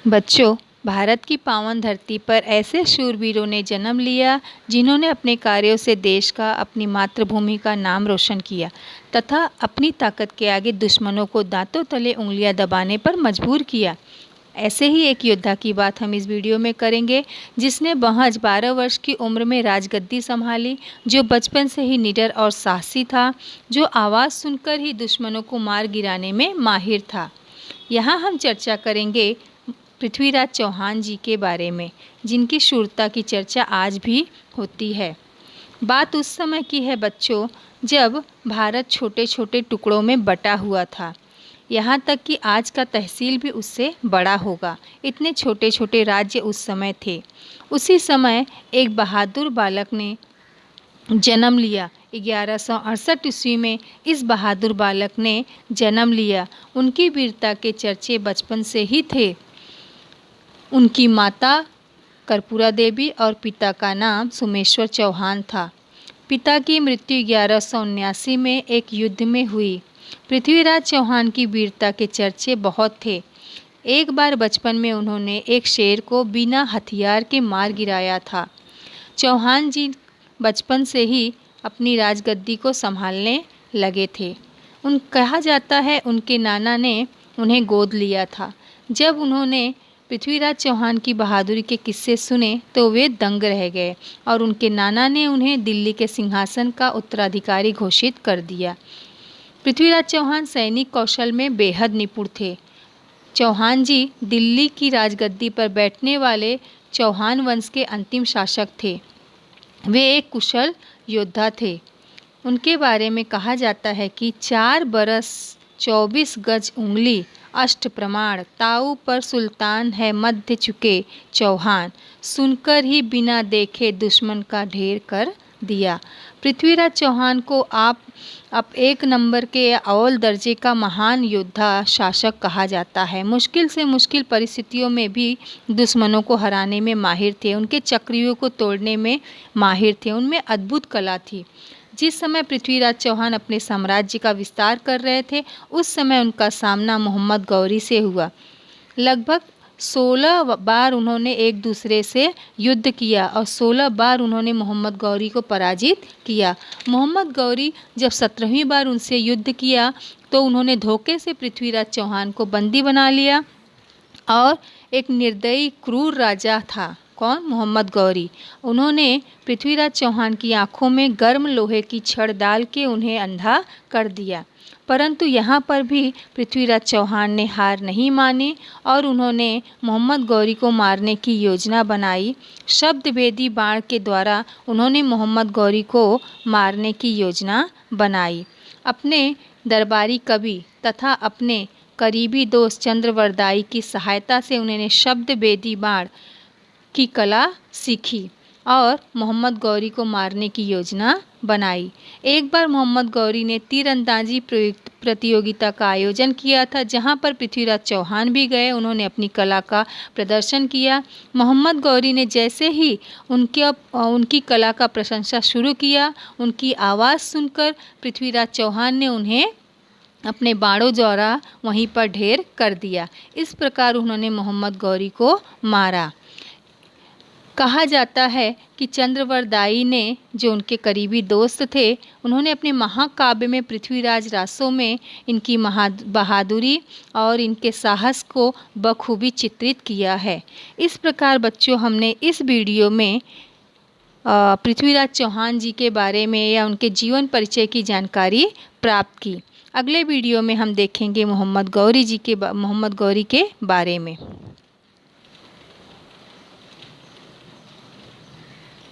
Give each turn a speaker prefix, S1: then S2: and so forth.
S1: बच्चों, भारत की पावन धरती पर ऐसे शूरवीरों ने जन्म लिया जिन्होंने अपने कार्यों से देश का, अपनी मातृभूमि का नाम रोशन किया तथा अपनी ताकत के आगे दुश्मनों को दांतों तले उंगलियां दबाने पर मजबूर किया। ऐसे ही एक योद्धा की बात हम इस वीडियो में करेंगे जिसने महज 12 वर्ष की उम्र में राजगद्दी संभाली, जो बचपन से ही निडर और साहसी था, जो आवाज़ सुनकर ही दुश्मनों को मार गिराने में माहिर था। यहाँ हम चर्चा करेंगे पृथ्वीराज चौहान जी के बारे में, जिनकी शूरता की चर्चा आज भी होती है। बात उस समय की है बच्चों, जब भारत छोटे छोटे टुकड़ों में बटा हुआ था। यहाँ तक कि आज का तहसील भी उससे बड़ा होगा, इतने छोटे छोटे राज्य उस समय थे। उसी समय एक बहादुर बालक ने जन्म लिया। 1168 ईस्वी में इस बहादुर बालक ने जन्म लिया। उनकी वीरता के चर्चे बचपन से ही थे। उनकी माता कर्पूरा देवी और पिता का नाम सोमेश्वर चौहान था। पिता की मृत्यु 1179 में एक युद्ध में हुई। पृथ्वीराज चौहान की वीरता के चर्चे बहुत थे। एक बार बचपन में उन्होंने एक शेर को बिना हथियार के मार गिराया था। चौहान जी बचपन से ही अपनी राजगद्दी को संभालने लगे थे। कहा जाता है उनके नाना ने उन्हें गोद लिया था। जब उन्होंने पृथ्वीराज चौहान की बहादुरी के किस्से सुने तो वे दंग रह गए और उनके नाना ने उन्हें दिल्ली के सिंहासन का उत्तराधिकारी घोषित कर दिया। पृथ्वीराज चौहान सैनिक कौशल में बेहद निपुण थे। चौहान जी दिल्ली की राजगद्दी पर बैठने वाले चौहान वंश के अंतिम शासक थे। वे एक कुशल योद्धा थे। उनके बारे में कहा जाता है कि 4 बरस 24 गज उंगली, अष्ट प्रमाण, ताऊ पर सुल्तान है मध्य चुके चौहान, सुनकर ही बिना देखे दुश्मन का ढेर कर दिया। पृथ्वीराज चौहान को आप एक नंबर के अव्वल दर्जे का महान योद्धा शासक कहा जाता है। मुश्किल से मुश्किल परिस्थितियों में भी दुश्मनों को हराने में माहिर थे। उनके चक्रव्यूह को तोड़ने में माहिर थे। उनमें अद्भुत कला थी। जिस समय पृथ्वीराज चौहान अपने साम्राज्य का विस्तार कर रहे थे, उस समय उनका सामना मोहम्मद गौरी से हुआ। लगभग 16 बार उन्होंने एक दूसरे से युद्ध किया और 16 बार उन्होंने मोहम्मद गौरी को पराजित किया। मोहम्मद गौरी जब 17वीं बार उनसे युद्ध किया तो उन्होंने धोखे से पृथ्वीराज चौहान को बंदी बना लिया और एक निर्दयी क्रूर राजा था, कौन? मोहम्मद गौरी। उन्होंने पृथ्वीराज चौहान की आंखों में गर्म लोहे की छड़ डाल के उन्हें अंधा कर दिया। परंतु यहाँ पर भी पृथ्वीराज चौहान ने हार नहीं मानी और उन्होंने मोहम्मद गौरी को मारने की योजना बनाई। शब्दभेदी बाण के द्वारा उन्होंने मोहम्मद गौरी को मारने की योजना बनाई। अपने दरबारी कवि तथा अपने करीबी दोस्त चंद्रवरदाई की सहायता से उन्होंने शब्दभेदी बाण की कला सीखी और मोहम्मद गौरी को मारने की योजना बनाई। एक बार मोहम्मद गौरी ने तीरंदाजी प्रतियोगिता का आयोजन किया था, जहां पर पृथ्वीराज चौहान भी गए। उन्होंने अपनी कला का प्रदर्शन किया। मोहम्मद गौरी ने जैसे ही उनकी कला का प्रशंसा शुरू किया, उनकी आवाज़ सुनकर पृथ्वीराज चौहान ने उन्हें अपने बाणों द्वारा वहीं पर ढेर कर दिया। इस प्रकार उन्होंने मोहम्मद गौरी को मारा। कहा जाता है कि चंद्रवरदाई ने, जो उनके करीबी दोस्त थे, उन्होंने अपने महाकाव्य में पृथ्वीराज रासों में इनकी बहादुरी और इनके साहस को बखूबी चित्रित किया है। इस प्रकार बच्चों, हमने इस वीडियो में पृथ्वीराज चौहान जी के बारे में या उनके जीवन परिचय की जानकारी प्राप्त की। अगले वीडियो में हम देखेंगे मोहम्मद गौरी के बारे में।